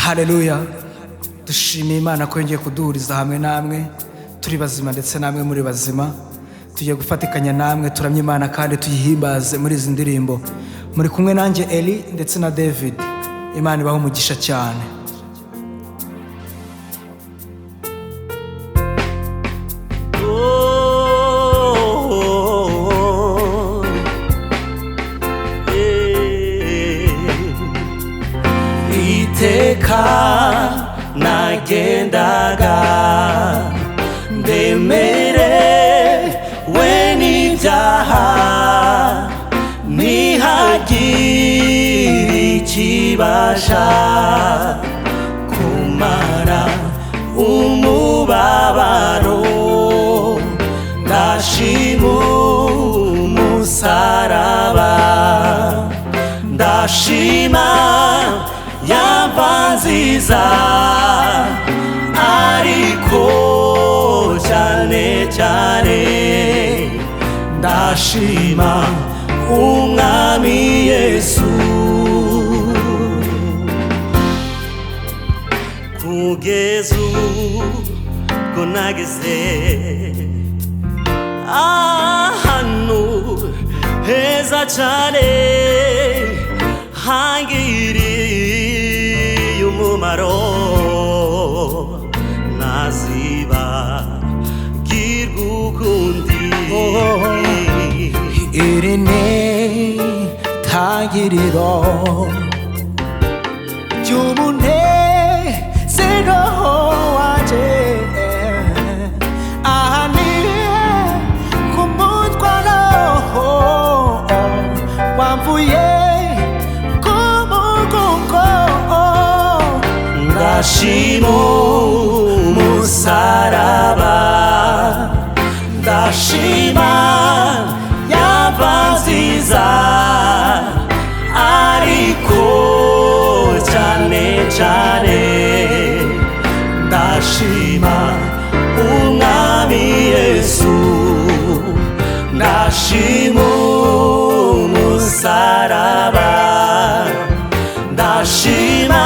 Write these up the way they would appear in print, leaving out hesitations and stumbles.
Haleluya. Dushimiye Imana ko yongeye kuduhuriza hamwe namwe turi bazima ndetse namwe muri bazima. Tugiye gufatikanya namwe turamye Imana kandi tuyihimbaze muri izi ndirimbo. Muri kumwe nanjye Eli ndetse na David. Imana ibaho umugisha cyane. Iteka nagendaga ndemerewe n'ibyaha ntihagire ikibasha kumara umubabaro. Ndashima umusaraba, ndashima yamba nziza, ariko cyane cyane ndashima umwami Yesu. Kugeza ubwo nageze ahantu heza cyane hangiriye umumaro, ntazibagirwa ukundi. Iri ni itangiriro ry'umunezero wanjye. Aha ni ku mutwaro wamvuye ku mugongo. Ndashima umusaraba, ndashima yamba nziza, ariko cyane cyane ndashima umwami Yesu. Ndashima umusaraba, ndashima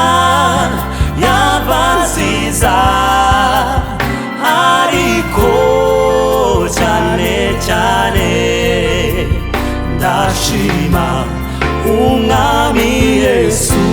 yamba nziza, ariko cyane cyane ndashima umwami Yesu.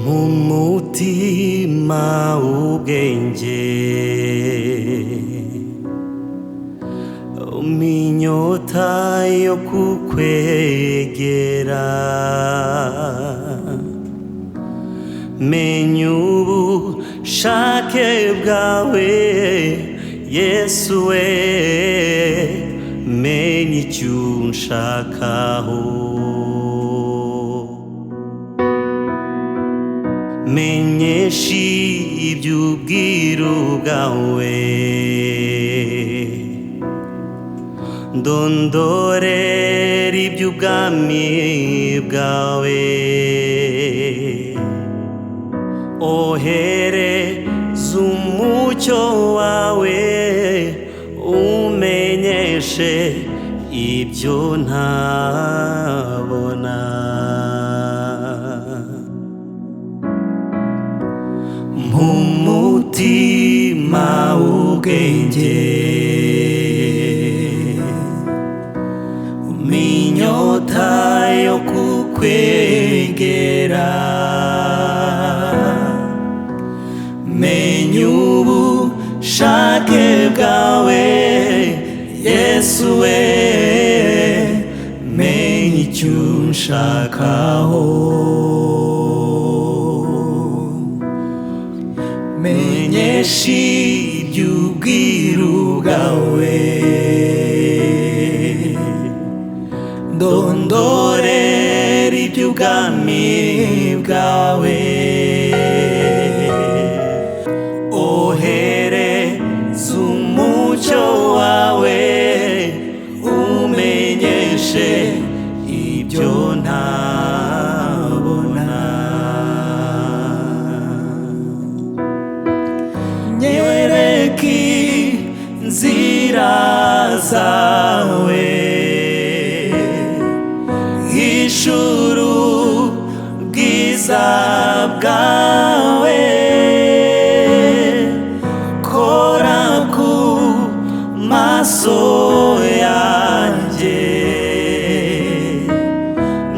Mu mutima ubwenge inyota yo kukwegera, menya ubushake bwawe Yesu we, menya icyo unshakaho. Menyesha iby'ubwiru bwawe, ndondorera iby'ubwami bwawe. Ohereza umucyo wawe umenyeshe ibyo ntabona. Mu mutima ubwenge inyota yo kukwegera, menya ubushake bwawe Yesu we, menya icyo unshakaho. Menyesha iby'ubwiru bwawe, ndondorera iby'ubwami bwawe. Ohereza umucyo wawe umenyeshe zawe, ijuru bwiza bwawe, kora ku maso yanjye,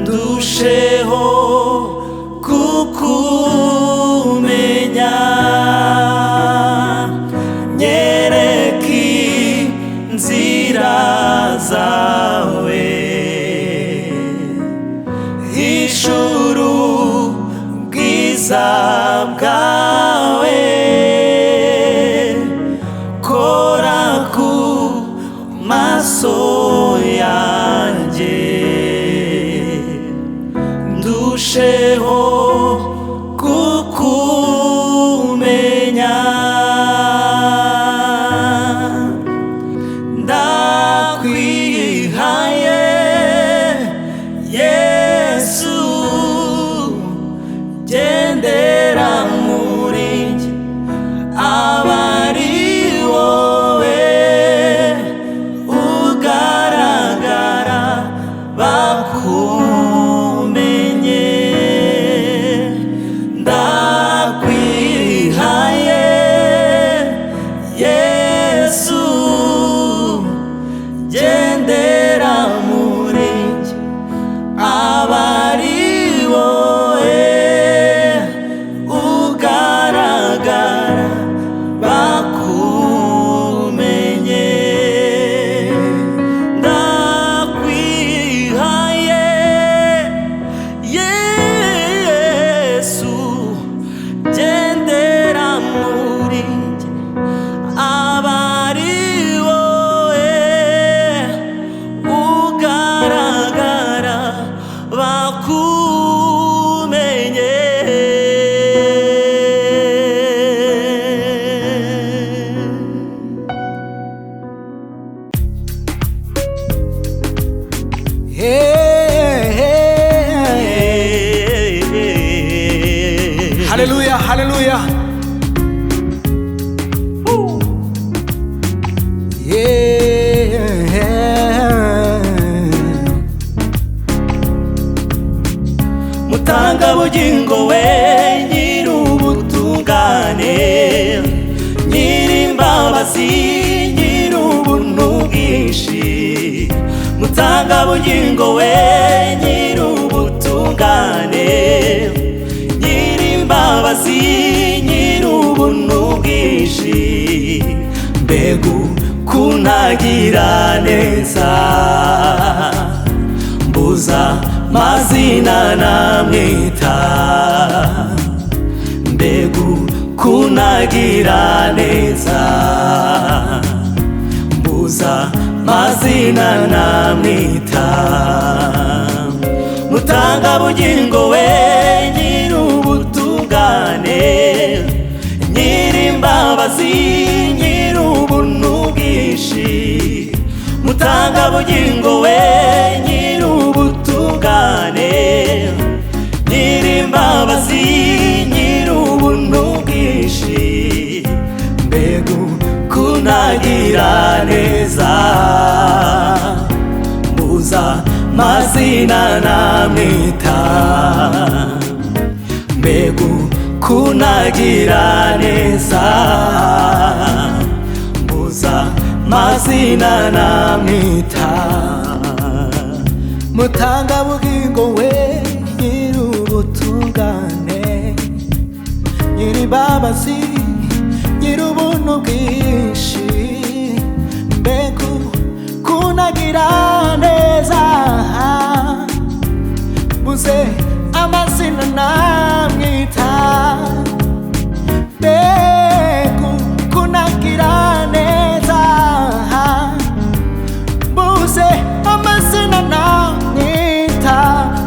ndusheho kukumenya, nyereka inzira zawe, ijuru bwiza bwawe, kora ku maso yanjye, ndusheho kukumenya, ndakwihaye Yesu, gendera muri njye, aba ari wowe ugaragara bakumenye, ndakwihaye Yesu, gendera muri njye, aba ari wowe ugaragara bakumenye, ndakwihaye Yesu, gendera muri njye, aba ari wowe ugaragara bakumenye. Hallelujah, hallelujah. Mutangabugingo we nyir'ubutungane, nyir'imbabazi, nyir'ubuntu bwinshi, Mutangabugingo we nyir'ubutungane, nyir'imbabazi, nyir'ubuntu bwinshi, mbega ukuntagira neza, mbuza mazina namwita, mbega ukuntagira neza, mbuza mazina namwita, Mutangabugingo we nyir'ubutungane, nyir'imbabazi, nyir'ubuntu bwinshi, Mutangabugingo we nyir'ubutungane, nyir'imbabazi, nyir'ubuntu bwinshi, mbega ukuntagira neza, mbuza mazina namwita, mbega ukuntagira neza, mbuza mazina namwita, Mutangabugingo we nyir'ubutungane, nyir'imbabazi, nyir'ubuntu bwinshi, mbega ukuntagira neza, mbuze amazina namwita, mbega ukuntagira neza, mbuze amazina namwita,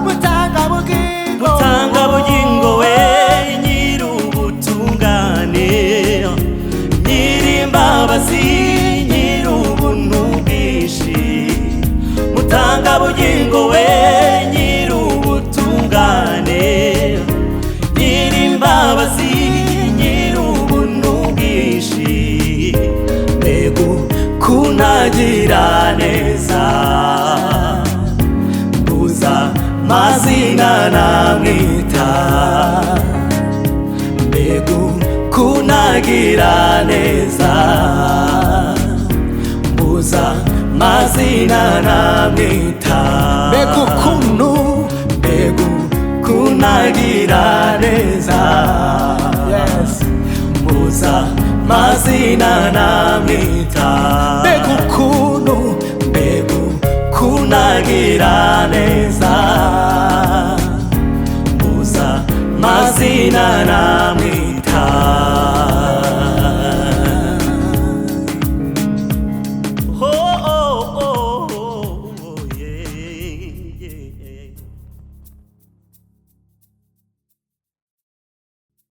Mutangabugingo we nyir'ubutungane, nyir'imbabazi, nyir'ubuntu bwinshi, Mutangabugingo we nyir'ubutungane, nyir'imbabazi, nyir'ubuntu bwinshi, mbega ukuntagira mazina namwita, mbega kunagira neza, mbuza mazina namwita, mbega ukuntu kunagira neza, yes. mbuza mazina namwita, mbega ukuntu kunagira neza.